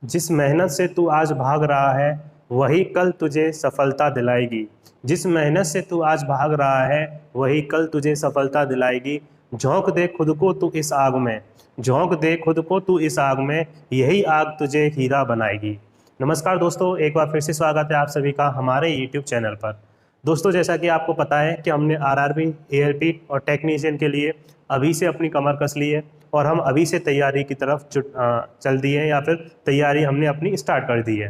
जिस मेहनत से तू आज भाग रहा है वही कल तुझे सफलता दिलाएगी। जिस मेहनत से तू आज भाग रहा है वही कल तुझे सफलता दिलाएगी। झोंक दे खुद को तू इस आग में, झोंक दे खुद को तू इस आग में, यही आग तुझे हीरा बनाएगी। नमस्कार दोस्तों, एक बार फिर से स्वागत है आप सभी का हमारे यूट्यूब चैनल पर। दोस्तों, जैसा कि आपको पता है कि हमने आरआरबी, एएलपी और टेक्नीशियन के लिए अभी से अपनी कमर कस ली है और हम अभी से तैयारी की तरफ चल दिए हैं या फिर तैयारी हमने अपनी स्टार्ट कर दी है।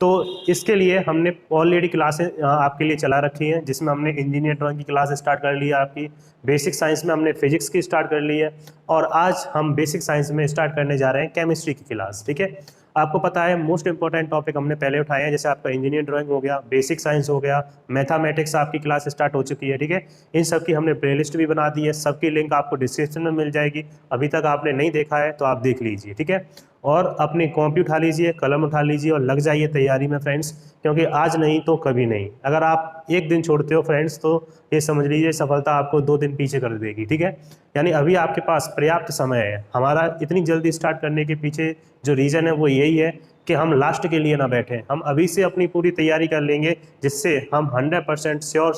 तो इसके लिए हमने ऑलरेडी क्लासेस आपके लिए चला रखी हैं, जिसमें हमने इंजीनियर ड्राइंग की क्लास स्टार्ट कर ली है, आपकी बेसिक साइंस में हमने फिजिक्स की स्टार्ट कर ली है और आज हम बेसिक साइंस में स्टार्ट करने जा रहे हैं केमिस्ट्री की क्लास। ठीक है, आपको पता है मोस्ट इंपॉर्टेंट टॉपिक हमने पहले उठाए हैं, जैसे आपका इंजीनियर ड्राइंग हो गया, बेसिक साइंस हो गया, मैथमेटिक्स आपकी क्लास स्टार्ट हो चुकी है। ठीक है, इन सब की हमने प्लेलिस्ट भी बना दी है, सबकी लिंक आपको डिस्क्रिप्शन में मिल जाएगी। अभी तक आपने नहीं देखा है तो आप देख लीजिए। ठीक है, और अपनी कॉपी उठा लीजिए, कलम उठा लीजिए और लग जाइए तैयारी में फ्रेंड्स, क्योंकि आज नहीं तो कभी नहीं। अगर आप एक दिन छोड़ते हो फ्रेंड्स तो ये समझ लीजिए सफलता आपको 2 दिन पीछे कर देगी। ठीक है, यानी अभी आपके पास पर्याप्त समय है। हमारा इतनी जल्दी स्टार्ट करने के पीछे जो रीज़न है वो यही है कि हम लास्ट के लिए ना बैठें, हम अभी से अपनी पूरी तैयारी कर लेंगे जिससे हम 100% श्योर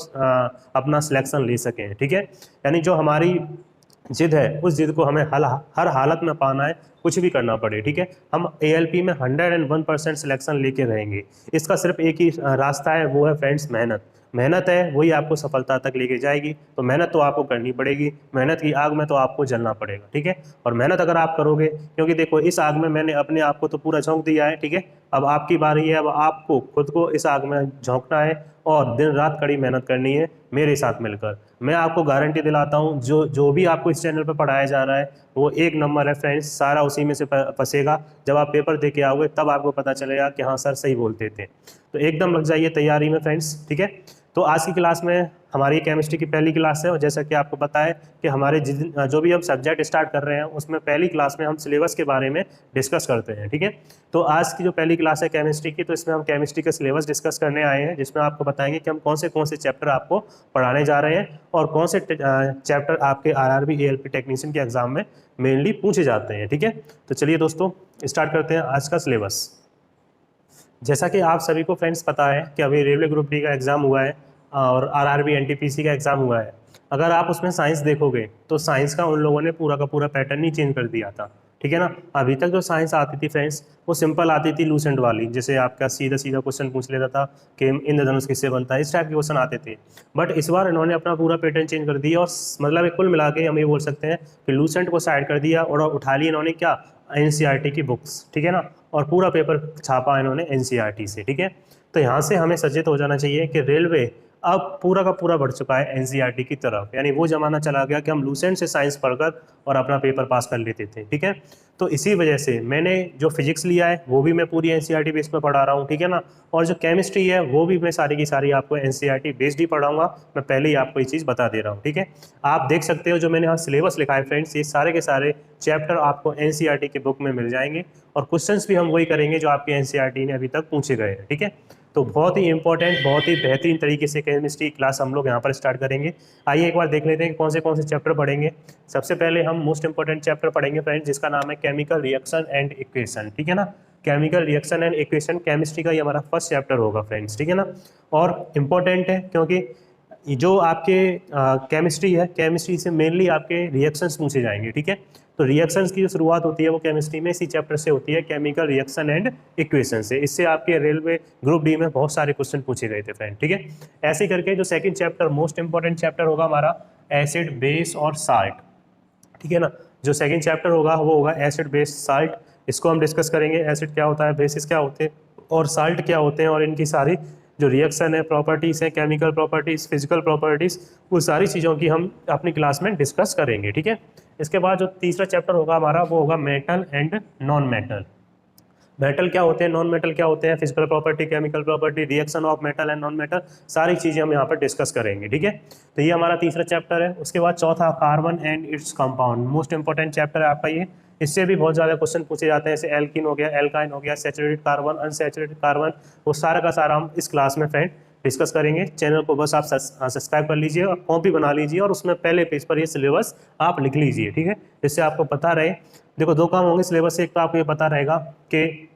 अपना सिलेक्शन ले सकें। ठीक है, यानी जो हमारी जिद है उस जिद को हमें हर हालत में पाना है, कुछ भी करना पड़े। ठीक है, हम एएलपी में 101% सिलेक्शन लेके रहेंगे। इसका सिर्फ एक ही रास्ता है, वो है फ्रेंड्स मेहनत। मेहनत है वही आपको सफलता तक लेके जाएगी, तो मेहनत तो आपको करनी पड़ेगी। मेहनत की आग में तो आपको जलना पड़ेगा। ठीक है, और मेहनत अगर आप करोगे, क्योंकि देखो इस आग में मैंने अपने आप को तो पूरा झोंक दिया है। ठीक है, अब आपकी बारी है, अब आपको खुद को इस आग में झोंकना है और दिन रात कड़ी मेहनत करनी है मेरे साथ मिलकर। मैं आपको गारंटी दिलाता हूँ जो जो भी आपको इस चैनल पर पढ़ाया जा रहा है वो एक नंबर है फ्रेंड्स, सारा उसी में से फंसेगा। जब आप पेपर दे के आओगे तब आपको पता चलेगा कि हाँ सर सही बोलते थे। तो एकदम लग जाइए तैयारी में फ्रेंड्स। ठीक है, तो आज की क्लास में हमारी केमिस्ट्री की पहली क्लास है और जैसा कि आपको पता है कि हमारे जो भी हम सब्जेक्ट स्टार्ट कर रहे हैं उसमें पहली क्लास में हम सिलेबस के बारे में डिस्कस करते हैं। ठीक है, तो आज की जो पहली क्लास है केमिस्ट्री की, तो इसमें हम केमिस्ट्री का सिलेबस डिस्कस करने आए हैं, जिसमें आपको बताएंगे कि हम कौन से चैप्टर आपको पढ़ाने जा रहे हैं और कौन से चैप्टर आपके आरआरबी एएलपी टेक्नीशियन के एग्जाम में मेनली पूछे जाते हैं। ठीक है, तो चलिए दोस्तों स्टार्ट करते हैं आज का सिलेबस। जैसा कि आप सभी को फ्रेंड्स पता है कि अभी रेलवे ग्रुप डी का एग्ज़ाम हुआ है और आरआरबी एनटीपीसी का एग्ज़ाम हुआ है। अगर आप उसमें साइंस देखोगे तो साइंस का उन लोगों ने पूरा का पूरा पैटर्न ही चेंज कर दिया था। ठीक है ना, अभी तक जो साइंस आती थी फ्रेंड्स वो सिंपल आती थी लूसेंट वाली, जैसे आपका सीधा सीधा क्वेश्चन पूछ लेता था कि इंद्रधनुष किससे बनता है, इस टाइप के क्वेश्चन आते थे। बट इस बार इन्होंने अपना पूरा पैटर्न चेंज कर दिया और मतलब कुल मिला के हम ये बोल सकते हैं कि लूसेंट को साइड कर दिया और उठा ली इन्होंने क्या, एनसीईआरटी की बुक्स। ठीक है ना, और पूरा पेपर छापा इन्होंने एनसीईआरटी से। ठीक है, तो यहाँ से हमें सचेत हो जाना चाहिए कि रेलवे अब पूरा का पूरा बढ़ चुका है एनसीईआरटी की तरफ, यानी वो जमाना चला गया कि हम लूसेंट से साइंस पढ़कर और अपना पेपर पास कर लेते थे। ठीक है, तो इसी वजह से मैंने जो फिजिक्स लिया है वो भी मैं पूरी एनसीईआरटी बेस पर पढ़ा रहा हूँ। ठीक है ना, और जो केमिस्ट्री है वो भी मैं सारी की सारी आपको एनसीईआरटी बेस्ड ही पढ़ाऊंगा। मैं पहले ही आपको ये चीज़ बता दे रहा हूँ। ठीक है, आप देख सकते हो जो मैंने यहाँ सिलेबस लिखा है फ्रेंड्स, ये सारे के सारे चैप्टर आपको एनसीईआरटी की बुक में मिल जाएंगे और क्वेश्चंस भी हम वही करेंगे जो आपके एनसीईआरटी ने अभी तक पूछे गए हैं। ठीक है, तो बहुत ही इंपॉर्टेंट, बहुत ही बेहतरीन तरीके से केमिस्ट्री क्लास हम लोग यहाँ पर स्टार्ट करेंगे। आइए एक बार देख लेते हैं कि कौन से चैप्टर पढ़ेंगे। सबसे पहले हम मोस्ट इंपॉर्टेंट चैप्टर पढ़ेंगे फ्रेंड्स, जिसका नाम है केमिकल रिएक्शन एंड इक्वेशन। ठीक है ना, chemical reaction and equation chemistry का ये हमारा फर्स्ट चैप्टर होगा फ्रेंड्स। ठीक है ना, और इम्पॉर्टेंट है क्योंकि जो आपके केमिस्ट्री है, केमिस्ट्री से मेनली आपके रिएक्शंस पूछे जाएंगे। ठीक है, तो रिएक्शंस की जो शुरुआत होती है वो केमिस्ट्री में इसी चैप्टर से होती है, केमिकल रिएक्शन एंड इक्वेशन से। इससे आपके रेलवे ग्रुप डी में बहुत सारे क्वेश्चन पूछे गए थे फ्रेंड। ठीक है, ऐसे करके जो second chapter most important chapter होगा हमारा एसिड, बेस और साल्ट। ठीक है ना, जो सेकंड चैप्टर होगा वो होगा एसिड, बेस, साल्ट। इसको हम डिस्कस करेंगे, एसिड क्या होता है, बेसिस क्या होते हैं और साल्ट क्या होते हैं, और इनकी सारी जो रिएक्शन है, प्रॉपर्टीज़ हैं, केमिकल प्रॉपर्टीज़, फिजिकल प्रॉपर्टीज़, वो सारी चीज़ों की हम अपनी क्लास में डिस्कस करेंगे। ठीक है, इसके बाद जो तीसरा चैप्टर होगा हमारा वो होगा metal and non metal. Metal क्या होते हैं, नॉन मेटल क्या होते हैं, physical property, chemical property, reaction of metal and non metal, सारी चीज़ें हम यहाँ पर डिस्कस करेंगे। ठीक है, तो ये हमारा तीसरा चैप्टर है। उसके बाद चौथा carbon and its compound, most important chapter है आपका ये। इससे भी बहुत ज़्यादा क्वेश्चन पूछे जाते हैं, जैसे एल्किन हो गया, एल्काइन हो गया, सैचुरेटेड कार्बन, अनसैचुरेटेड कार्बन, वो सारा का सारा हम इस क्लास में फ्रेंड डिस्कस करेंगे। चैनल को बस आप सब्सक्राइब कर लीजिए और कॉपी बना लीजिए और उसमें पहले पेज पर ये सिलेबस आप लिख लीजिए। ठीक है, जिससे आपको पता रहे। देखो दो काम होंगे सिलेबस से, एक तो आपको ये पता रहेगा कि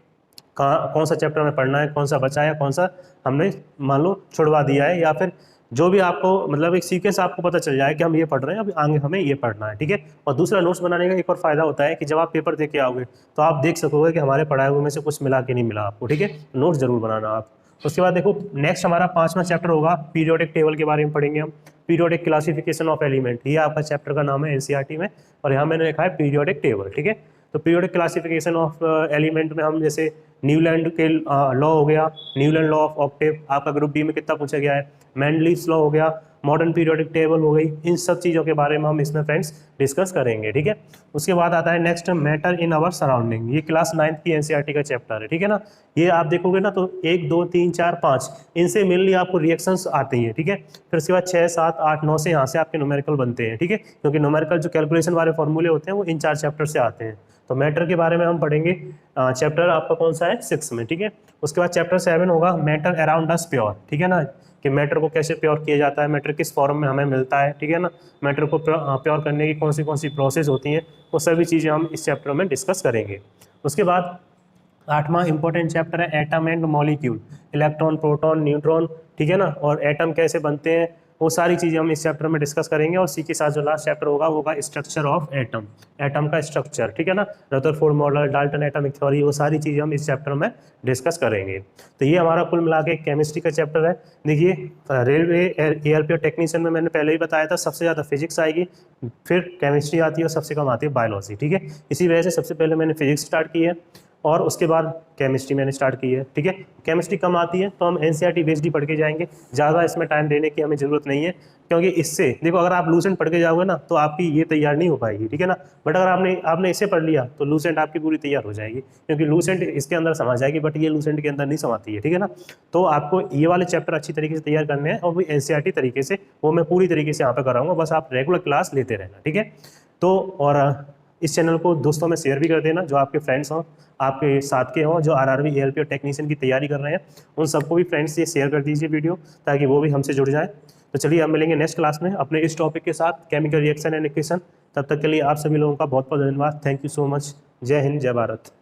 कहाँ कौन सा चैप्टर हमें पढ़ना है, कौन सा बचा है, कौन सा हमने मान लो छुड़वा दिया है, या फिर जो भी आपको मतलब एक सीक्वेंस आपको पता चल जाए कि हम ये पढ़ रहे हैं, अभी आगे हमें ये पढ़ना है, ठीक है। और दूसरा नोट्स बनाने का एक और फायदा होता है कि जब आप पेपर दे के आओगे तो आप देख सकोगे कि हमारे पढ़ाए हुए में से कुछ मिला कि नहीं मिला आपको, ठीक है। नोट्स जरूर बनाना आप। उसके बाद देखो नेक्स्ट हमारा 5वां चैप्टर होगा, पीरियोडिक टेबल के बारे में पढ़ेंगे हम। पीरियोडिक क्लासिफिकेशन ऑफ एलिमेंट, ये आपका चैप्टर का नाम है एनसीईआरटी में, और यहाँ मैंने लिखा है पीरियोडिक टेबल, ठीक है। तो पीरियोडिक क्लासिफिकेशन ऑफ एलिमेंट में हम जैसे न्यूलैंड के लॉ हो गया, न्यूलैंड लॉ ऑफ ऑक्टेव आपका ग्रुप बी में कितना पूछा गया है, मेंडलीव्स लॉ हो गया, मॉडर्न पीरियोडिक टेबल हो गई, इन सब चीज़ों के बारे में हम इसमें फ्रेंड्स डिस्कस करेंगे, ठीक है। उसके बाद आता है next matter in our surrounding, ये क्लास 9th की एनसीईआरटी का चैप्टर है, ठीक है ना। ये आप देखोगे ना तो 1 2 3 4 5 इनसे मेनली आपको रिएक्शंस आती हैं, ठीक है। फिर उसके बाद 6 7 8 9 से यहाँ से आपके न्यूमेरिकल बनते हैं, ठीक है, क्योंकि न्यूमेरिकल जो कैलकुलेशन वाले फॉर्मूले होते हैं वो इन 4 चैप्टर से आते हैं। तो मैटर के बारे में हम पढ़ेंगे, चैप्टर आपका कौन सा है 6 में, ठीक है। उसके बाद चैप्टर 7 होगा मैटर अराउंड अस प्योर, ठीक है ना, कि मैटर को कैसे प्योर किया जाता है, मैटर किस फॉर्म में हमें मिलता है, ठीक है ना, मैटर को प्योर करने की कौन सी प्रोसेस होती हैं, वो सभी चीज़ें हम इस चैप्टर में डिस्कस करेंगे। उसके बाद 8वां इंपॉर्टेंट चैप्टर है atom and molecule, electron proton neutron, ठीक है ना, और एटम कैसे बनते हैं वो सारी चीज़ें हम इस चैप्टर में डिस्कस करेंगे। और सी के साथ जो लास्ट चैप्टर होगा वो होगा स्ट्रक्चर ऑफ एटम, एटम का स्ट्रक्चर, ठीक है ना, Rutherford model, Dalton atomic theory, वो सारी चीज़ें हम इस चैप्टर में डिस्कस करेंगे। तो ये हमारा कुल मिला के केमिस्ट्री का चैप्टर है। देखिए रेलवे एयरपी और टेक्नीशियन में मैंने पहले ही बताया था सबसे ज़्यादा फिजिक्स आएगी, फिर केमिस्ट्री आती है और सबसे कम आती है बायोलॉजी, ठीक है। इसी वजह से सबसे पहले मैंने फिजिक्स स्टार्ट की है और उसके बाद केमिस्ट्री मैंने स्टार्ट की है, ठीक है। केमिस्ट्री कम आती है तो हम एनसीईआरटी बेस्ड ही पढ़ के जाएंगे, ज़्यादा इसमें टाइम देने की हमें ज़रूरत नहीं है, क्योंकि इससे देखो अगर आप लूसेंट पढ़ के जाओगे ना तो आपकी ये तैयार नहीं हो पाएगी, ठीक है ना। बट अगर आपने इसे पढ़ लिया तो लूसेंट आपकी पूरी तैयार हो जाएगी, क्योंकि लूसेंट इसके अंदर समा जाएगी बट ये लूसेंट के अंदर नहीं समाती है, ठीक है ना। तो आपको ये वाले चैप्टर अच्छी तरीके से तैयार करने हैं और वो एनसीईआरटी तरीके से वो मैं पूरी तरीके से यहाँ पर कराऊंगा, बस आप रेगुलर क्लास लेते रहना, ठीक है। तो और इस चैनल को दोस्तों में शेयर भी कर देना, जो आपके फ्रेंड्स हों, आपके साथ के हों, जो आरआरबी एएलपी और टेक्नीशियन की तैयारी कर रहे हैं, उन सबको भी फ्रेंड्स ये शेयर कर दीजिए वीडियो, ताकि वो भी हमसे जुड़ जाएं। तो चलिए हम मिलेंगे नेक्स्ट क्लास में अपने इस टॉपिक के साथ, केमिकल रिएक्शन एंड इक्वेशन। तब तक के लिए आप सभी लोगों का बहुत बहुत धन्यवाद। Thank you so much. जय हिंद, जय भारत।